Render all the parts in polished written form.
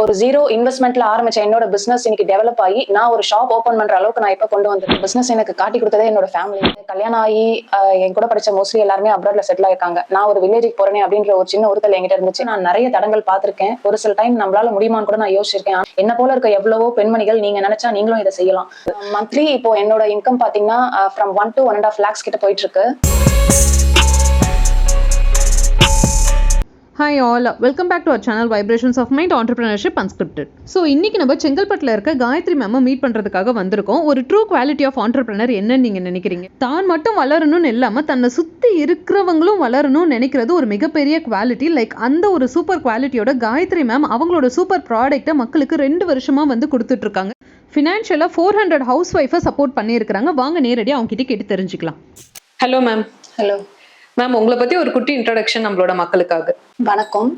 ஒரு ஜீரோ இன்வெஸ்ட்மெண்ட்ல ஆரம்பிச்ச என்னோட பிசினஸ் இன்னைக்கு டெவலப் ஆகி நான் ஒரு ஷாப் ஓபன் பண்ற அளவுக்கு நான் இப்ப கொண்டு வந்திருக்கேன். பிசினஸ் எனக்கு காட்டி கொடுத்ததே என்னோட ஃபேமிலி. கல்யாணம் ஆகி என் கூட படிச்ச மோஸ்ட்லி எல்லாருமே அப்ராட்ல செட்டில் ஆயிருக்காங்க. நான் ஒரு வில்லேஜுக்கு போறேன் அப்படின்ற ஒரு சின்ன உறுத்தல் என்கிட்ட இருந்துச்சு. நான் நிறைய தடங்கள் பார்த்திருக்கேன். ஒரு சில டைம் நம்மளால முடியுமான்னு கூட நான் யோசிச்சிருக்கேன். என்ன போல இருக்க எவ்வளவோ பெண்மணிகள் நீங்க நினைச்சா நீங்களும் இதை செய்யலாம். மந்த்லி இப்போ என்னோட இன்கம் பாத்தீங்கன்னா ஃப்ரம் 1 to 1.5 lakhs கிட்ட போயிட்டு இருக்கு. Hi all, welcome back to our channel Vibrations of Mind Entrepreneurship Unscripted. So இன்னைக்கு நம்ம செங்கல்பட்டுல இருக்க காயத்ரி மேம் மீட் பண்றதுக்காக வந்திருக்கோம். ஒரு ட்ரூ குவாலிட்டி ஆஃப் ஆண்டர்பிரினர் என்னன்னு நீங்க நினைக்கிறீங்க? தான் மட்டும் வளரணும்னு இல்லாம தன்னை சுத்தி இருக்கிறவங்களும் வளரணும்னு நினைக்கிறது ஒரு மிகப்பெரிய குவாலிட்டி. லைக் அந்த ஒரு சூப்பர் குவாலிட்டியோட காயத்ரி மேம் அவங்களோட சூப்பர் ப்ராடக்ட்டை மக்களுக்கு 2 வருஷமா வந்து கொடுத்துட்டு இருக்காங்க. ஃபினான்ஷியலா 400 ஹவுஸ் ஒய்ஃபை சப்போர்ட் பண்ணியிருக்கிறாங்க. வாங்க நேரடியாக அவங்க கிட்ட கேட்டு தெரிஞ்சுக்கலாம். Hello ma'am. ஹலோ மேம், உங்களை பத்தி ஒரு குட்டி இன்ட்ரோடக்ஷன் நம்மளோட மக்களுக்காக. வணக்கம்,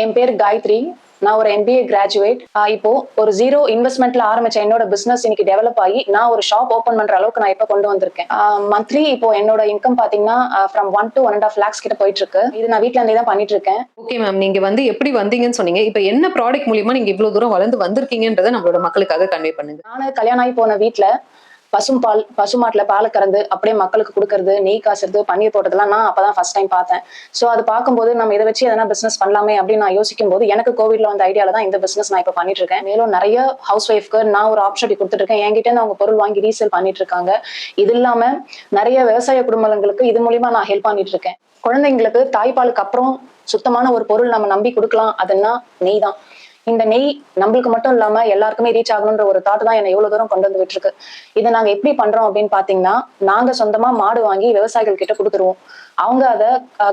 என் பேர் காயத்ரி. நான் ஒரு MBA கிராஜுவேட். இப்போ ஒரு ஜீரோ இன்வெஸ்ட்மெண்ட்ல ஆரம்பிச்ச என்னோட பிசினஸ் இன்னைக்கு டெவலப் ஆகி நான் ஒரு ஷாப் ஓபன் பண்ற அளவுக்கு நான் இப்ப கொண்டு வந்திருக்கேன். மந்த்லி இப்போ என்னோட இன்கம் பாத்தீங்கன்னா ஃப்ரம் 1 to 1.5 lakhs கிட்ட போயிட்டு இருக்கு. இது நான் வீட்ல இருந்தே தான் பண்ணிட்டு இருக்கேன். ஓகே மேம், நீங்க வந்து எப்படி வந்தீங்கன்னு சொன்னீங்க. இப்போ என்ன ப்ராடக்ட் மூலியமா நீங்க இவ்வளவு தூரம் வளர்ந்து வந்திருக்கீங்கன்றதை நம்மளோட மக்களுக்காக கன்வே பண்ணுங்க. நான் கல்யாணம் ஆகி போன வீட்டுல பசுமாட்டுல பாலை கறந்து அப்படியே மக்களுக்கு கொடுக்கறது, நெய் காசுறது, பன்னீர் போட்டதெல்லாம் நான் அப்பதான் ஃபர்ஸ்ட் டைம் பார்த்தேன். சோ அது பார்க்கும்போது நம்ம இதை வச்சு எதனா பிசினஸ் பண்ணலாமே அப்படின்னு நான் யோசிக்கும் போது எனக்கு கோவிட்ல வந்த ஐடியால தான் இந்த பிசினஸ் நான் இப்ப பண்ணிட்டு இருக்கேன். மேலும் நிறைய ஹவுஸ் ஒய்ஃப்க்கு நான் ஒரு ஆப்பர்ச்சுனிட்டி கொடுத்துட்டு இருக்கேன். என்கிட்ட இருந்து அவங்க பொருள் வாங்கி ரீசேல் பண்ணிட்டு இருக்காங்க. இது இல்லாம நிறைய விவசாய குடும்பங்களுக்கு இது மூலியமா நான் ஹெல்ப் பண்ணிட்டு இருக்கேன். குழந்தைங்களுக்கு தாய்ப்பாலுக்கு அப்புறம் சுத்தமான ஒரு பொருள் நம்ம நம்பி கொடுக்கலாம், அதுன்னா நெய் தான். இந்த நெய் நம்மளுக்கு மட்டும் இல்லாம எல்லாருக்குமே ரீச் ஆகணும்ன்ற ஒரு தாட் தான் என்னை எவ்வளவு தூரம் கொண்டு வந்து விட்டுருக்கு. இதை நாங்க எப்படி பண்றோம் அப்படின்னு பாத்தீங்கன்னா, நாங்க சொந்தமா மாடு வாங்கி விவசாயிகள் கிட்ட கொடுத்துருவோம். அவங்க அதை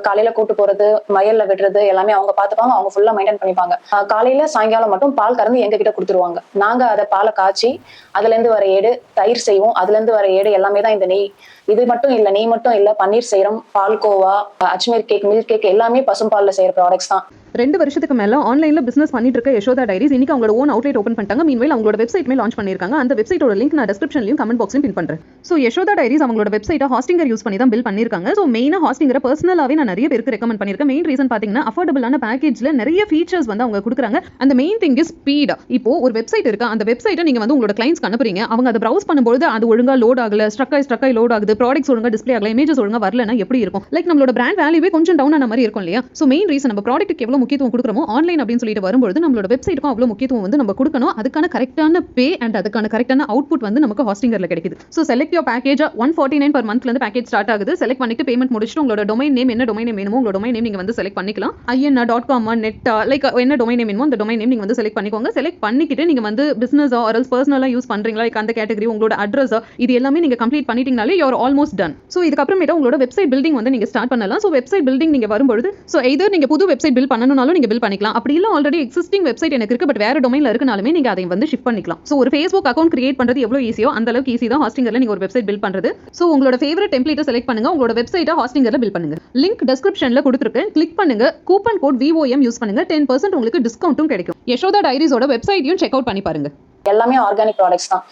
காலையில கூட்டு போறது, வயல்ல விடுறது எல்லாமே அவங்க பாத்துப்பாங்க. அவங்க ஃபுல்லா மெயின்டைன் பண்ணிப்பாங்க. காலையில சாயங்காலம் மட்டும் பால் கறந்து எங்க கிட்ட கொடுத்துருவாங்க. நாங்க அதை பாலை காய்ச்சி அதுல இருந்து வர ஏடு தயிர் செய்வோம். அதுல இருந்து வர ஏடு எல்லாமே தான் இந்த நெய். இது மட்டும் இல்ல, நெய் மட்டும் இல்ல, பன்னீர் செய்யறோம், palkova, Ajmer cake, milk cake எல்லாமே பசும்பால்ல செய்யற ப்ராடக்ட்ஸ் தான். 2 வருஷத்துக்கு மேல ஆன்லைன்ல பிசினஸ் பண்ணிட்டு இருக்க யசோதா டைரிஸ் இன்னைக்கு அவங்களோட ஓன் அவுட்லெட் ஓபன் பண்ணிட்டாங்க. மீன்வைல் அவங்களோட வெப்சைட்மே லான்ச் பண்ணிருக்காங்க. அந்த வெப்சைட்டோட லிங்க் நான் டிஸ்கிரிப்ஷன்லயும் கமெண்ட் பாக்ஸ்லயும் பின் பண்றேன். சோ யசோதா டைரிஸ் அவங்களோட வெப்சைட்டை ஹாஸ்டிங்கர் யூஸ் பண்ணி தான் பில்ட் பண்ணிருக்காங்க. சோ மெயினா ஹாஸ்டிங்கரை பர்சனலாவே நான் நிறைய பேருக்கு ரெக்கமெண்ட் பண்ணிருக்கேன். மெயின் ரீசன் பாத்தீங்கன்னா அஃபோர்டபிளான பேக்கேஜ்ல நிறைய ஃபீச்சர்ஸ் வந்து அவங்க கொடுக்குறாங்க. அந்த மெயின் திங் இஸ் ஸ்பீட். இப்போ ஒரு வெப்சைட் இருக்கு, அந்த வெப்சைட்டை நீங்க வந்து உங்களோட கிளைண்ட்ஸ்க்கு அனுப்புறீங்க. அவங்க அதை ப்ரௌஸ் பண்ணும்போது அது ஒழுங்கா லோட் ஆகல, ஸ்ட்ரக் ஆகி லோட் ஆகுது, ப்ராடக்ட்ஸ் ஒழுங்கா டிஸ்ப்ளே ஆகல, இமேஜஸ் ஒழுங்கா வரலன்னா எப்படி இருக்கும்? லைக் நம்மளோட பிராண்ட் வேல்யூவே கொஞ்சம் டவுன் ஆன மாதிரி இருக்கும் இல்லையா? சோ மெயின் ரீசன் நம்ம ப்ராடக்ட்டுக்கு எவ்வளவு முக்கியத்துவம் கொடுக்குறோமோ ஆன்லைன் அப்படின்னு சொல்லிட்டு வரும்போது நம்மளோட வெப்சைட்டுக்கும் அவ்வளவு முக்கியத்துவம் வந்து நம்ம கொடுக்கணும். அதுக்கான கரெக்டான பே அண்ட் அதுக்கான கரெக்டான அவுட்புட் வந்து நமக்கு ஹாஸ்டிங்கர்ல கிடைக்குது. So select your package. 149 per monthல இருந்து பேக்கேஜ் ஸ்டார்ட் ஆகுது. செலக்ட் பண்ணிட்டு பேமெண்ட் முடிச்சிட்டு உங்களோட டொமைன் நேம் என்ன டொமைன் நேம் வேணுமோ உங்களோட டொமைன் நேம் நீங்க வந்து செலக்ட் பண்ணிக்கலாம். in.com net லைக் என்ன டொமைன் நேம் வேணுமோ அந்த டொமைன் நேம் நீங்க வந்து செலக்ட் பண்ணிக்கோங்க. செலக்ட் பண்ணிக்கிட்டு நீங்க வந்து பிசினஸ் ஆர் எல்ஸ் பர்சனலா யூஸ் பண்றீங்களா, லைக் அந்த கேட்டகரி, உங்களோட அட்ரஸ், இது எல்லாமே நீங்க கம்ப்ளீட் பண்ணிட்டீங்கனாலே you are almost done. So இதுக்கு அப்புறமேட்டா உங்களோட வெப்சைட் பில்டிங் வந்து நீங்க ஸ்டார்ட் பண்ணலாம். சோ வெப்சைட் பில்டிங் நீங்க வரும்போது சோ எய்தர் நீங்க புது வெப்சைட் பில்ட் பண்ணனும்னாலும் நீங்க பில்ட் பண்ணிக்கலாம். அப்படி இல்ல ஆல்ரெடி எக்ஸிஸ்டிங் வெப்சைட் எனக்கு இருக்கு பட் வேற டொமைன்ல இருக்குனாலுமே நீங்க அதை வந்து ஷிஃப்ட் பண்ணிக்கலாம். சோ ஒரு Facebook அக்கவுண்ட் கிரியேட் பண்றது எவ்வளவு ஈஸியோ அந்த அளவுக்கு ஈஸி தான் ஹாஸ்டிங்கர்ல நீங்க ஒரு வெப்சைட் பில்ட் பண்றது. சோ உங்களோட ஃபேவரட் டெம்ப்ளேட்டை செலக்ட் பண்ணுங்க. உங்களோட வெப்சைட்டை ஹாஸ்டிங்கர்ல பில்ட் பண்ணுங்க. லிங்க் டிஸ்கிரிப்ஷன்ல கொடுத்திருக்கேன், கிளிக் பண்ணுங்க. கூப்பன் கோட் VOM யூஸ் பண்ணுங்க. 10% உங்களுக்கு டிஸ்கவுண்ட்டும் கிடைக்கும். யசோதா டைரிஸோட வெப்சைட்டையும் செக் அவுட் பண்ணி பாருங்க. எல்லாமே ஆர்கானிக் ப்ராடக்ட்ஸ் தான்.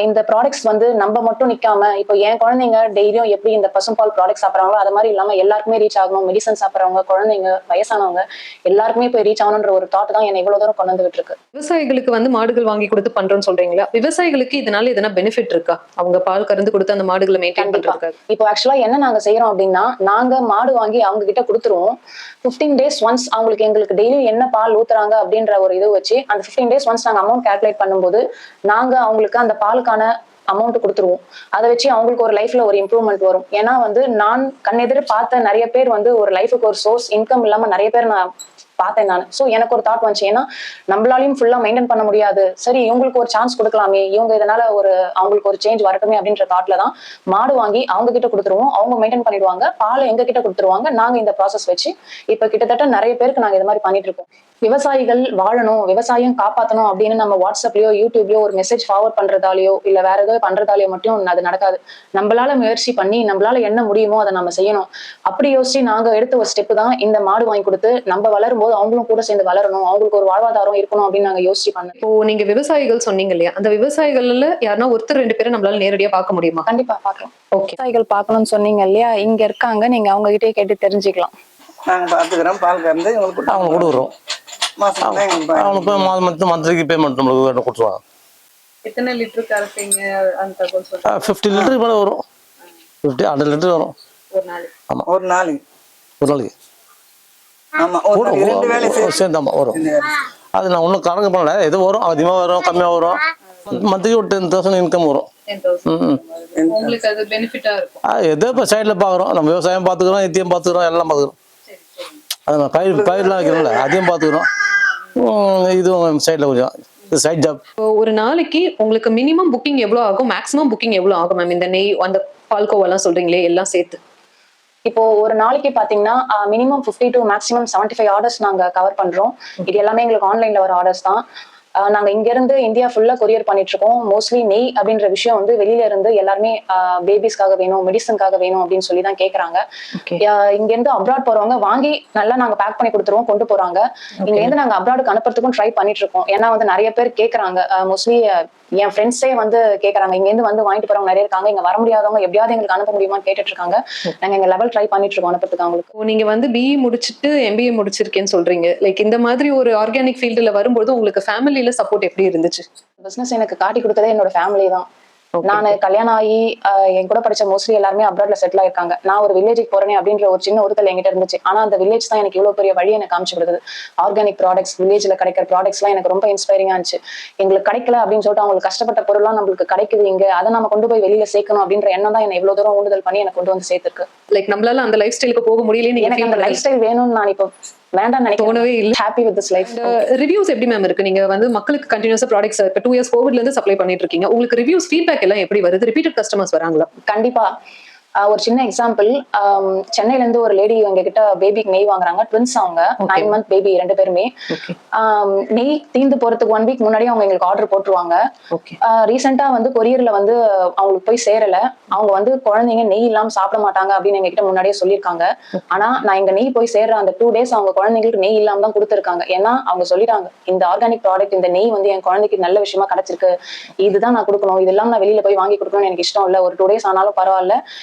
இந்த ப்ராடக்ட்ஸ் வந்து நம்ம மட்டும் நிக்காம இப்போ என் குழந்தைங்க டெய்லியும் எப்படி இந்த பசும்பால் ப்ராடக்ட் சாப்பிட்றாங்களோ அது மாதிரி இல்லாம எல்லாருக்குமே ரீச் ஆகணும். மெடிசன் சாப்பிட்றவங்க, குழந்தைங்க, வயசானவங்க எல்லாருக்குமே போய் ரீச் ஆகணும்ன்ற ஒரு தாட் தான் என்னை இவ்வளவு தூரம் கொண்டு வந்துட்டு இருக்கு. விவசாயிகளுக்கு வந்து மாடுகள் வாங்கி கொடுத்து பண்றோம்னு சொல்றீங்களா? விவசாயிகளுக்கு இதனால எதனா பெனிஃபிட் இருக்கா? அவங்க பால் கறந்து கொடுத்து அந்த மாடுகளை மெயின்டைன் பண்றாங்க. இப்போ ஆக்சுவலா என்ன நாங்க செய்யறோம் அப்படின்னா, நாங்க மாடு வாங்கி அவங்க கிட்ட கொடுத்துருவோம். 15 days ஒன்ஸ் அவங்களுக்கு எங்களுக்கு டெய்லி என்ன பால் ஊத்துறாங்க அப்படின்ற ஒரு இது வச்சு அந்த 15 days ஒன்ஸ் நாங்க அமௌண்ட் கால்குலேட் பண்ணும்போது நாங்க அவங்களுக்கு அந்த பாலுக்கான அமௌண்ட் கொடுத்துருவோம். அதை வச்சு அவங்களுக்கு ஒரு லைஃப்ல ஒரு இம்ப்ரூவ்மெண்ட் வரும். ஏன்னா வந்து நான் கண்ணெதிர பார்த்த நிறைய பேர் வந்து ஒரு லைஃபுக்கு ஒரு சோர்ஸ் இன்கம் இல்லாம நிறைய பேர் நான் பார்த்தேன் நான். சோ எனக்கு ஒரு தாட் வந்துச்சு, ஏன்னா நம்மளாலையும் ஃபுல்லா மெயின்டைன் பண்ண முடியாது, சரி இவங்களுக்கு ஒரு சான்ஸ் கொடுக்கலாமே, இவங்க இதனால அவங்களுக்கு ஒரு சேஞ்ச் வரட்டுமே அப்படின்ற தாட்ல தான் மாடு வாங்கி அவங்க கிட்ட கொடுத்துருவோம். அவங்க மெயின்டைன் பண்ணிடுவாங்க, பாலை எங்க கிட்ட கொடுத்துருவாங்க. நாங்க இந்த ப்ராசஸ் வச்சு இப்ப கிட்டத்தட்ட நிறைய பேருக்கு நாங்க இது மாதிரி பண்ணிட்டு இருக்கோம். விவசாயிகள் வாழணும், விவசாயம் காப்பாற்றணும் அப்படின்னு நம்ம வாட்ஸ்அப்லயோ யூடியூப்லயோ ஒரு மெசேஜ் ஃபார்வர்ட் பண்றதாலேயோ இல்ல வேற ஏதோ பண்றதாலேயோ மட்டும் அது நடக்காது. நம்மளால முயற்சி பண்ணி நம்மளால என்ன முடியுமோ அதை நம்ம செய்யணும். அப்படி யோசிச்சு நாங்க எடுத்த ஒரு ஸ்டெப் தான் இந்த மாடு வாங்கி கொடுத்து நம்ம வளரும் போது அவங்களும் கூட சேர்ந்து வளரணும், அவங்களுக்கு ஒரு வாழ்வாதாரம் இருக்கணும் அப்படின்னு நாங்க யோசிச்சு பண்ணோம். இப்போ நீங்க விவசாயிகள் சொன்னீங்க இல்லையா, அந்த விவசாயிகள்ல யாருன்னா ஒருத்தர் 2 பேரை நம்மளால நேரடியா பார்க்க முடியுமா? கண்டிப்பா பார்க்கலாம். ஓகே, விவசாயிகள் பார்க்கணும்னு சொன்னீங்க இல்லையா, இங்க இருக்காங்க, நீங்க அவங்க கிட்டே கேட்டு தெரிஞ்சுக்கலாம். நாங்க பாத்துக்கிறோம், பால் கறந்து இவங்களுக்கு அவங்க கொடுக்குறோம். அவனுக்கு மந்த்லிக்கு பேமெண்ட் நம்மளுக்கு கொடுத்துருவாங்க. எத்தனை லிட்டர் கறப்பீங்க அந்த தகவல் சொல்லுங்க. 50 லிட்டருக்கு மேலே வரும். 100 லிட்டர் வரும் ஒரு நாளைக்கு. ஆமாம், ஒரு நாளைக்கு சேர்ந்தாமா வரும். அது நான் ஒன்றும் கணக்கு பண்ணல, எது வரும், அதிகமாக வரும் கம்மியாக வரும். மந்த்லிக்கு ஒரு 10,000 இன்கம் வரும். உங்களுக்கு அது பெனிஃபிட்டா இருக்கும். எதோ இப்போ சைடில் பார்க்குறோம், நம்ம விவசாயம் பார்த்துக்கிறோம், இத்தியம் பார்த்துக்கிறோம், எல்லாம் பார்க்குறோம். அது நம்ம பயிரெலாம் வைக்கிறோம்ல, அதையும் பார்த்துக்கிறோம். இதுவும் சைடில் கொஞ்சம் சைட் ஜாப். ஒரு நாளைக்கு உங்களுக்கு மினிமம் புக்கிங் எவ்வளவு ஆகும், மேக்ஸிமம் புக்கிங் எவ்வளவு ஆகும் மேம்? இந்த நெய் அந்த பால்கோவெல்லாம் சொல்றீங்களே எல்லாம் சேர்த்து. இப்போ ஒரு நாளைக்கு பாத்தீங்கன்னா மினிமம் 50 to மேக்ஸிமம் 75 ஆர்டர்ஸ் நாங்க கவர் பண்றோம். இது எல்லாமே எங்களுக்கு ஆன்லைன்ல வர ஆர்டர்ஸ் தான். நாங்க இங்க இருந்து இந்தியா ஃபுல்லா கொரியர் பண்ணிட்டு இருக்கோம். மோஸ்ட்லி நெய் அப்படின்ற விஷயம் வந்து வெளியில இருந்து எல்லாருமே பேபிஸ்க்காக வேணும், மெடிசனுக்காக வேணும் அப்படின்னு சொல்லி தான் கேக்குறாங்க. இங்க இருந்து அப்ராட் போறவங்க வாங்கி நல்லா நாங்க பேக் பண்ணி கொடுத்துருவோம், கொண்டு போறாங்க. இங்க இருந்து நாங்க அப்ராடுக்கு அனுப்புறதுக்கும் ட்ரை பண்ணிட்டு இருக்கோம். ஏன்னா வந்து நிறைய பேர் கேக்குறாங்க. மோஸ்ட்லி என் ஃப்ரெண்ட்ஸே வந்து கேக்குறாங்க, இங்க இருந்து வந்து வாங்கிட்டு போறவங்க நிறைய இருக்காங்க, இங்க வர முடியாதவங்க எப்படியாவது எங்களுக்கு அனுப்ப முடியுமான்னு கேட்டுட்டு இருக்காங்க. நாங்க எங்க லெவல் ட்ரை பண்ணிட்டு இருக்கோம் அனுப்புறதுக்கு அவங்களுக்கு. நீங்க வந்து பிஇ முடிச்சுட்டு MBA முடிச்சிருக்கேன்னு சொல்றீங்க. லைக் இந்த மாதிரி ஒரு ஆர்கானிக் ஃபீல்டுல வரும்போது உங்களுக்கு ஃபேமிலியில சப்போர்ட் எப்படி இருந்துச்சு? பிசினஸ் எனக்கு காட்டி கொடுத்ததே என்னோட ஃபேமிலி தான். நான் கல்யாணம் ஆகி என் கூட படிச்ச மோஸ்ட்லி எல்லாருமே அப்ராட்ல செட்டில் ஆயிருக்காங்க. நான் ஒரு வில்லேஜுக்கு போறேன் அப்படின்ற ஒரு சின்ன ஒருத்தல் என்கிட்ட இருந்துச்சு. ஆனா அந்த வில்லேஜ் தான் எனக்கு இவ்வளவு பெரிய வழி எனக்கு காமிச்சு கொடுக்குது. ஆர்கானிக் ப்ராடக்ட்ஸ், வில்லேஜ்ல கிடைக்கிற ப்ராடக்ட்ஸ் எல்லாம் எனக்கு ரொம்ப இன்ஸ்பைரிங்கா இருந்துச்சு. எங்களுக்கு கிடைக்கல அப்படின்னு சொல்லிட்டு அவங்களுக்கு கஷ்டப்பட்ட பொருள்லாம் நம்மளுக்கு கிடைக்குது இங்க, அதை நம்ம கொண்டு போய் வெளியில சேர்க்கணும் அப்படின்ற எண்ணம் தான் என்ன இவ்வளவு தூரம் ஊண்டுதல் பண்ணி எனக்கு கொண்டு வந்து சேர்த்திருக்கு. லைக் நம்மளால அந்த லைஃப் ஸ்டைலுக்கு போக முடியல, எனக்கு அந்த லைஃப் ஸ்டைல் வேணும்னு நான் இப்போ வேண்டாம் தோணவே இல்லை. Happy with this life. Reviews எப்படி மேம் இருக்கு? நீங்க வந்து மக்களுக்கு கண்டினியூஸா ப்ராடக்ட்ஸ் இப்போ 2 இயர்ஸ் கோவிட்ல இருந்து சப்ளை பண்ணிட்டு இருக்கீங்க. உங்களுக்கு ரிவ்யூஸ் ஃபீட்பேக் எல்லாம் எப்படி வருது? ரிப்பீட்டட் கஸ்டமர்ஸ் வராங்களா? கண்டிப்பா. ஒரு சின்ன எக்ஸாம்பிள், சென்னையில இருந்து ஒரு லேடி எங்க கிட்ட பேபிக்கு நெய் வாங்குறாங்க. ட்வின்ஸ், அவங்க 9 month பேபி 2 பேருமே. நெய் தீந்து போறதுக்கு 1 week முன்னாடி அவங்க எங்களுக்கு ஆர்டர் போட்டுருவாங்க. ரீசெண்டா வந்து கொரியர்ல வந்து அவங்களுக்கு போய் சேரல. அவங்க வந்து குழந்தைங்க நெய் இல்லாம சாப்பிட மாட்டாங்க அப்படின்னு எங்க கிட்ட முன்னாடியே சொல்லியிருக்காங்க. ஆனா நான் எங்க நெய் போய் சேர்ற அந்த 2 days அவங்க குழந்தைங்களுக்கு நெய் இல்லாம தான் கொடுத்துருக்காங்க. ஏன்னா அவங்க சொல்லிட்டாங்க, இந்த ஆர்கானிக் ப்ராடக்ட், இந்த நெய் வந்து என் குழந்தைக்கு நல்ல விஷயமா கிடைச்சிருக்கு, இதுதான் நான் கொடுக்கணும், இதெல்லாம் நான் வெளியில போய் வாங்கி கொடுக்கணும்னு எனக்கு இஷ்டம் இல்ல. ஒரு 2 days ஆனாலும் பரவாயில்ல,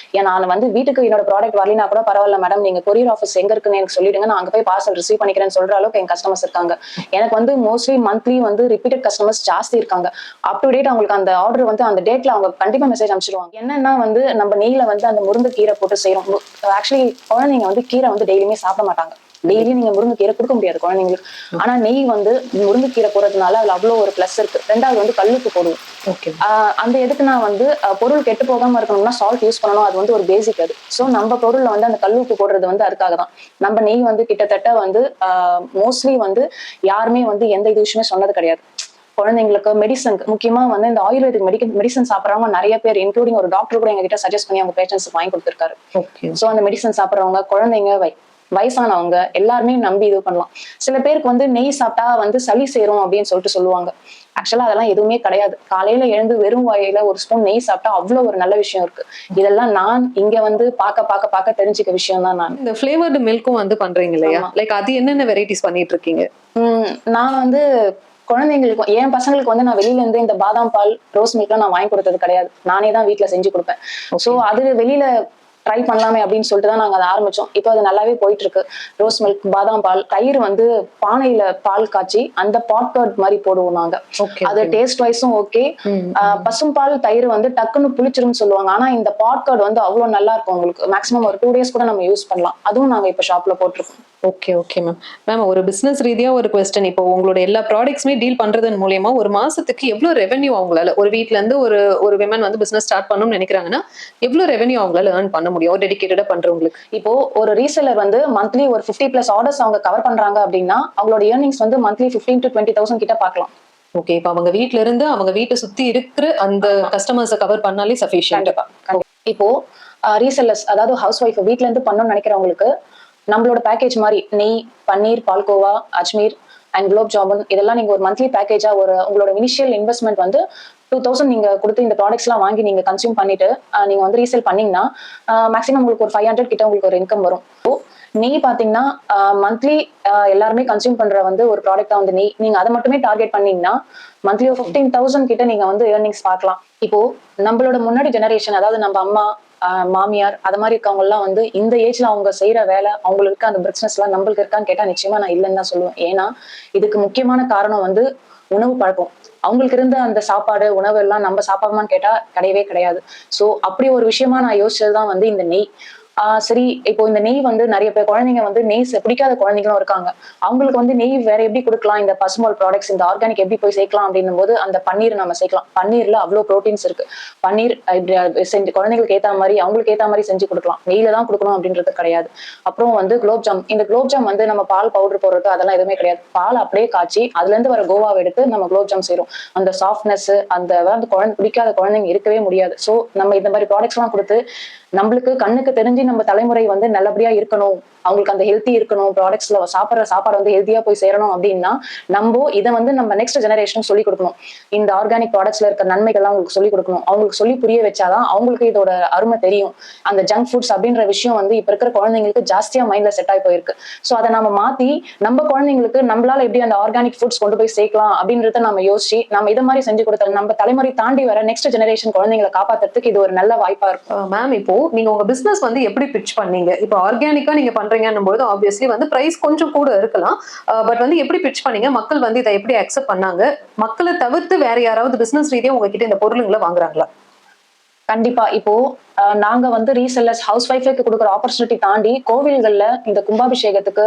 நான் வந்து வீட்டுக்கு என்னோட ப்ராடக்ட் வரலினா கூட பரவாயில்ல மேடம், நீங்க கொரியர் ஆஃபீஸ் எங்க இருக்குன்னு எனக்கு சொல்லிடுங்க, நான் அங்க போய் பார்சல் ரிசீவ் பண்ணிக்கிறேன்னு சொல்ற அளவுக்கு என் கஸ்டமர்ஸ் இருக்காங்க. எனக்கு வந்து மோஸ்ட்லி மந்த்லி வந்து ரிப்பீட்டட் கஸ்டமர்ஸ் ஜாஸ்தி இருக்காங்க. அப் டு டேட் அவங்களுக்கு அந்த ஆர்டர் வந்து அந்த டேட்ல அவங்க கண்டிப்பா மெசேஜ் அனுப்பிச்சிடுவாங்க. என்னன்னா வந்து நம்ம நெய்ல வந்து அந்த முருங்கை கீரை போட்டு செய்யறோம். ஆக்சுவலி குழந்தைங்க வந்து கீரை வந்து டெய்லியுமே சாப்பிட மாட்டாங்க. டெய்லி நீங்க முருங்கைக்கீரை கொடுக்க முடியாது குழந்தைங்களுக்கு. ஆனா நெய் வந்து முருங்கைக்கீரை போடுறதுனால அதுல அவ்வளவு ஒரு பிளஸ் இருக்கு. 2வது வந்து கல்லுப்பு போடுவோம். அந்த எதுக்குன்னா வந்து பொருள் கெட்டு போகாம இருக்கணும்னா சால்ட் யூஸ் பண்ணணும், அது வந்து ஒரு பேசிக். அது சோ நம்ம பொருள்ல வந்து அந்த கல்லுப்பு போடுறது வந்து அதுக்காக தான். நம்ம நெய் வந்து கிட்டத்தட்ட வந்து மோஸ்ட்லி வந்து யாருமே வந்து எந்த இது விஷயமே சொன்னது கிடையாது. குழந்தைங்களுக்கு மெடிசன், முக்கியமா வந்து இந்த ஆயுர்வேதிக் மெடிசன் சாப்பிட்றவங்க நிறைய பேர், இன்க்ளூடிங் ஒரு டாக்டர் கூட எங்ககிட்ட சஜஸ்ட் பண்ணி அவங்க பேஷண்ட்ஸுக்கு வாங்கி கொடுத்துருக்காரு. சோ அந்த மெடிசன் சாப்பிட்றவங்க, குழந்தைங்க, வயசானவங்க எல்லாருமே நம்பி இது பண்ணலாம். சில பேருக்கு வந்து நெய் சாப்பிட்டா வந்து சளி சேரும் அப்படின்னு சொல்லிட்டு சொல்லுவாங்க. ஆக்சுவலா அதெல்லாம் எதுவுமே கிடையாது. காலையில எழுந்து வெறும் வாயில ஒரு ஸ்பூன் நெய் சாப்பிட்டா அவ்வளவு ஒரு நல்ல விஷயம் இருக்கு. இதெல்லாம் நான் இங்க வந்து பார்க்க தெரிஞ்சுக்க விஷயம் தான். நான் இந்த ஃபிளேவர்டு மில்க்கும் வந்து பண்றீங்க இல்லையா? லைக் அது என்னென்ன வெரைட்டிஸ் பண்ணிட்டு இருக்கீங்க? நான் வந்து குழந்தைங்களுக்கு, என் பசங்களுக்கு வந்து நான் வெளியில இருந்து இந்த பாதாம் பால், ரோஸ் மில்க்லாம் நான் வாங்கி கொடுத்தது கிடையாது. நானே தான் வீட்டுல செஞ்சு கொடுப்பேன். சோ அது வெளியில ட்ரை பண்ணலாமே அப்படின்னு சொல்லிட்டு தான் நாங்க அதை ஆரம்பிச்சோம். இப்போ அது நல்லாவே போயிட்டு இருக்கு. ரோஸ் மில்க், பாதாம் பால், தயிர் வந்து பானையில பால் காய்ச்சி அந்த பாட்கர்ட் மாதிரி போடுவோம் நாங்க. அது டேஸ்ட் வைஸும் ஓகே. பசும்பால் தயிர் வந்து டக்குன்னு புளிச்சிரும்னு சொல்லுவாங்க. ஆனா இந்த பாட்கர்ட் வந்து அவ்வளவு நல்லா இருக்கும். உங்களுக்கு மேக்ஸிமம் ஒரு 2 days கூட நம்ம யூஸ் பண்ணலாம். அதுவும் நாங்க இப்ப ஷாப்ல போட்டிருக்கோம். Okay ma'am. ஒரு பிசினஸ் ரீதியா ஒரு குவெஸ்டன். இப்போ உங்களோட எல்லா ப்ராடக்ட்ஸுமே டீல் பண்றதன் மூலமா ஒரு மாசத்துக்கு எவ்வளவு ரெவென்யூ அவங்களால, ஒரு வீட்ல இருந்து ஒரு விமன் வந்து பிசினஸ் ஸ்டார்ட் பண்ணணும்னு நினைக்கிறாங்கன்னா எவ்வளவு ரெவென்யூ அவங்களால ஏர்ன் பண்ண முடியும் டெடிகேட்டடா பண்றவங்களுக்கு? இப்போ ஒரு ரீசெலர் வந்து மந்த்லி ஒரு 50+ ஆர்டர்ஸ் அவங்க கவர் பண்றாங்க அப்படின்னா அவங்களோட ஏர்னிங்ஸ் வந்து மந்த்லி 15 to 20,000 கிட்ட பார்க்கலாம். ஓகே, இப்போ அவங்க வீட்ல இருந்து அவங்க வீட்டை சுத்தி இருக்கிற அந்த கஸ்டமர்ஸை கவர் பண்ணாலே சஃபிஷியன்ட். இப்போ ரீசெல்லர்ஸ், அதாவது ஹவுஸ் ஒய்ஃப் வீட்ல இருந்து பண்ணணும்னு நினைக்கிறவங்களுக்கு நம்மளோட பேக்கேஜ் மாதிரி நெய், பன்னீர், பால்கோவா, அஜ்மீர் அண்ட் குலோப் ஜாமுன் இதெல்லாம் நீங்க ஒரு மந்த்லி பேக்கேஜா உங்களோட இனிஷியல் இன்வெஸ்ட்மெண்ட் வந்து 2,000 நீங்க கொடுத்து இந்த ப்ராடக்ட்ஸ் எல்லாம் வாங்கி நீங்க கன்சியூம் பண்ணிட்டு நீங்க வந்து ரீசேல் பண்ணீங்கன்னா மேக்ஸிமம் உங்களுக்கு ஒரு 500 கிட்ட உங்களுக்கு ஒரு இன்கம் வரும். நெய் பாத்தீங்கன்னா மந்த்லி எல்லாருமே கன்சியூம் பண்ற வந்து ஒரு ப்ராடக்டா வந்து நெய். நீங்க அதை மட்டுமே டார்கெட் பண்ணீங்கன்னா மந்த்லி 15,000 கிட்ட நீங்க வந்து ஏர்னிங்ஸ் பார்க்கலாம். இப்போ நம்மளோட முன்னாடி ஜெனரேஷன், அதாவது நம்ம அம்மா மாமியார் அது மாதிரி இருக்கவங்க எல்லாம் வந்து இந்த ஏஜ்ல அவங்க செய்யற வேலை அவங்களுக்கு அந்த பிசினஸ் எல்லாம் நம்மளுக்கு இருக்கான்னு கேட்டா நிச்சயமா நான் இல்லைன்னு தான் சொல்லுவேன். ஏன்னா இதுக்கு முக்கியமான காரணம் வந்து உணவு பழக்கம். அவங்களுக்கு இருந்த அந்த சாப்பாடு உணவு எல்லாம் நம்ம சாப்பாடுமான்னு கேட்டா கிடையவே கிடையாது. சோ அப்படி ஒரு விஷயமா நான் யோசிச்சதுதான் வந்து இந்த நெய். சரி, இப்போ இந்த நெய் வந்து நிறைய பேர் குழந்தைங்க வந்து நெய் பிடிக்காத குழந்தைங்களும் இருக்காங்க. அவங்களுக்கு வந்து நெய் வேற எப்படி கொடுக்கலாம், இந்த பசுமால் ப்ராடக்ட்ஸ் இந்த ஆர்கானிக் எப்படி போய் சேர்க்கலாம் அப்படின்னும் போது அந்த பன்னீர் நம்ம சேர்க்கலாம். பன்னீர்ல அவ்வளவு ப்ரோட்டீன்ஸ் இருக்கு. பன்னீர் இப்படி செஞ்சு குழந்தைங்களுக்கு ஏத்த மாதிரி அவங்களுக்கு ஏத்த மாதிரி செஞ்சு கொடுக்கலாம். நெய்ல தான் கொடுக்கணும் அப்படின்றது கிடையாது. அப்புறம் வந்து குலோப்ஜாம். இந்த குலோப்ஜாம் வந்து நம்ம பால் பவுடர் போடுறது அதெல்லாம் எதுவுமே கிடையாது. பால் அப்படியே காய்ச்சி அதுல இருந்து வர கோவாவை எடுத்து நம்ம குலோப்ஜாம் செய்யறோம். அந்த சாஃப்ட்னஸ் அந்த குழந்தை பிடிக்காத குழந்தைங்க இருக்கவே முடியாது. சோ நம்ம இந்த மாதிரி ப்ராடக்ட்ஸ் எல்லாம் கொடுத்து நம்மளுக்கு கண்ணுக்கு தெரிஞ்சு நம்ம தலைமுறை வந்து நல்லபடியா இருக்கணும், அவங்களுக்கு அந்த ஹெல்த்தி இருக்கணும், ப்ராடக்ட்ஸ்ல சாப்பிட்ற சாப்பாடு வந்து ஹெல்த்தியா போய் சேரணும் அப்படின்னா நம்ம இதை வந்து நம்ம நெக்ஸ்ட் ஜெனரேஷன் சொல்லிக் கொடுக்கணும். இந்த ஆர்கானிக் ப்ராடக்ட்ஸ்ல இருக்க நன்மைகள்லாம் அவங்களுக்கு சொல்லிக் கொடுக்கணும். அவங்களுக்கு சொல்லி புரிய வச்சாதான் அவங்களுக்கு இதோட அருமை தெரியும். அந்த ஜங்க் ஃபுட்ஸ் அப்படின்ற விஷயம் வந்து இப்ப இருக்கிற குழந்தைங்களுக்கு ஜாஸ்தியா மைண்ட்ல செட் ஆகி போயிருக்கு. சோ அதை நம்ம மாத்தி நம்ம குழந்தைங்களுக்கு நம்மளால எப்படி அந்த ஆர்கானிக் ஃபுட்ஸ் கொண்டு போய் சேர்க்கலாம் அப்படின்றத நம்ம யோசிச்சு நம்ம இதை மாதிரி செஞ்சு கொடுத்தோம் நம்ம தலைமுறை தாண்டி வர நெக்ஸ்ட் ஜெனரேஷன் குழந்தைங்களை காப்பாத்துறதுக்கு இது ஒரு நல்ல வாய்ப்பா இருக்கும். மேம், இப்போ நீங்க உங்க பிசினஸ் வந்து எப்படி பிட்ச் பண்ணீங்க? இப்போ ஆர்கானிக்கா நீங்க பண்றீங்கன்னும் போது ஆப்வியஸ்லி வந்து பிரைஸ் கொஞ்சம் கூட இருக்கலாம். பட் வந்து எப்படி பிட்ச் பண்ணீங்க? மக்கள் வந்து இதை எப்படி அக்செப்ட் பண்ணாங்க? மக்களை தவிர்த்து வேற யாராவது பிசினஸ் ரீதியா உங்ககிட்ட இந்த பொருளுங்களை வாங்குறாங்களா? கண்டிப்பா. இப்போ நாங்க வந்து ரீசெல்லர்ஸ் ஹவுஸ் ஒய்ஃபுக்கு கொடுக்குற ஆப்பர்ச்சுனிட்டி தாண்டி கோவில்கள்ல இந்த கும்பாபிஷேகத்துக்கு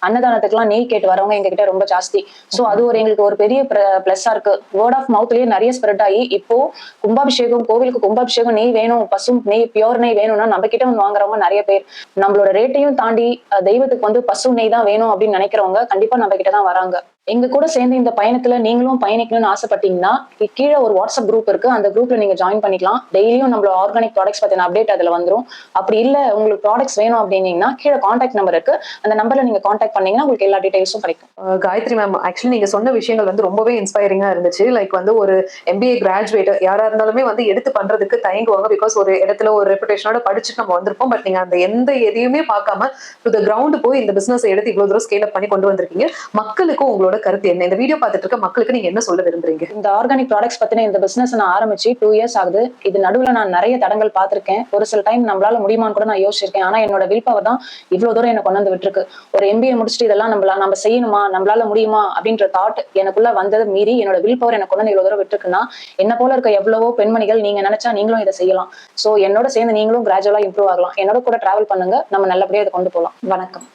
அன்னதானத்துக்கு எல்லாம் நெய் கேட்டு வரவங்க எங்க கிட்ட ரொம்ப ஜாஸ்தி. சோ அது எங்களுக்கு ஒரு பெரிய பிளஸ்ஸா இருக்கு. வேர்ட் ஆஃப் மவுத்லயே நிறைய ஸ்ப்ரெட் ஆகி இப்போ கும்பாபிஷேகம் கோவிலுக்கு கும்பாபிஷேகம் நெய் வேணும், பசும் நெய் பியோர் நெய் வேணும்னா நம்ம கிட்ட வந்து வாங்குறவங்க நிறைய பேர். நம்மளோட ரேட்டையும் தாண்டி தெய்வத்துக்கு வந்து பசு நெய் தான் வேணும் அப்படின்னு நினைக்கிறவங்க கண்டிப்பா நம்ம கிட்ட தான் வராங்க. எங்க கூட சேர்ந்து இந்த பயணத்துல நீங்களும் பயணிக்கணும்னு ஆசைப்பட்டீங்கன்னா கீழே ஒரு வாட்ஸ்அப் குரூப் இருக்கு. அந்த குரூப்ல நீங்க ஜாயின் பண்ணிக்கலாம். டெய்லியும் நம்மளோட ஆர்கானிக் ப்ராடக்ட்ஸ் பத்தின அப்டேட் அதுல வந்துரும். அப்படி இல்ல உங்களுக்கு ப்ராடக்ட்ஸ் வேணும் அப்படின்னீங்கன்னா கீழே கான்டாக்ட் நம்பர் இருக்கு. அந்த நம்பர்ல நீங்க கான்டாக்ட் பண்ணீங்கன்னா உங்களுக்கு எல்லா டீடைல்ஸும் கிடைக்கும். காயத்ரி மேம், ஆக்சுவலி நீங்க சொன்ன விஷயங்கள் வந்து ரொம்பவே இன்ஸ்பைரிங்கா இருந்துச்சு. லைக் வந்து ஒரு MBA கிராஜுவேட் யாரா இருந்தாலுமே வந்து எடுத்து பண்றதுக்கு தயங்குவாங்க. பிகாஸ் ஒரு இடத்துல ஒரு ரெப்புடேஷனோட படிச்சுட்டு நம்ம வந்திருப்போம். பட் நீங்க அந்த எந்த எதையுமே பார்க்காம டு த கிரவுண்ட் போய் இந்த பிசினஸ் எடுத்து இவ்வளவு தூரம் ஸ்கேல் அப் பண்ணி கொண்டு வந்திருக்கீங்க. மக்களுக்கு உங்களோட கருத்து என்ன? இந்த வீடியோ பார்த்துட்டு இருக்க மக்களுக்கு நீங்க என்ன சொல்ல விரும்புறீங்க? இந்த ஆர்கானிக் ப்ராடக்ட்ஸ் பத்தின இந்த பிசினஸ் நான் ஆரம்பிச்சு 2 இயர்ஸ் ஆகுது. இது நடுவுல நான் நிறைய தடங்கள் பார்த்திருக்கேன். ஒரு சில டைம் நம்மளால முடியுமான்னு கூட நான் யோசிச்சிருக்கேன். ஆனா என்னோட வில் பவர் தான் இவ்வளவு தூரம் என்ன கொண்டு வந்து விட்டுருக்கு. ஒரு MBA முடிச்சுட்டு இதெல்லாம் நம்ம செய்யணுமா, நம்மளால முடியுமா அப்படின்ற தாட் எனக்குள்ள வந்தது மீறி என்னோட வில் பவர் எனக்கு கொண்டு வந்து இவ்வளவு தூரம் விட்டுருக்குன்னா என்ன போல இருக்க எவ்வளவோ பெண்மணிகள் நீங்க நினைச்சா நீங்களும் இதை செய்யலாம். சோ என்னோட சேர்ந்து நீங்களும் கிராஜுவலா இம்ப்ரூவ் ஆகலாம். என்னோட கூட டிராவல் பண்ணுங்க. நம்ம நல்லபடியா இதை கொண்டு போகலாம். வணக்கம்.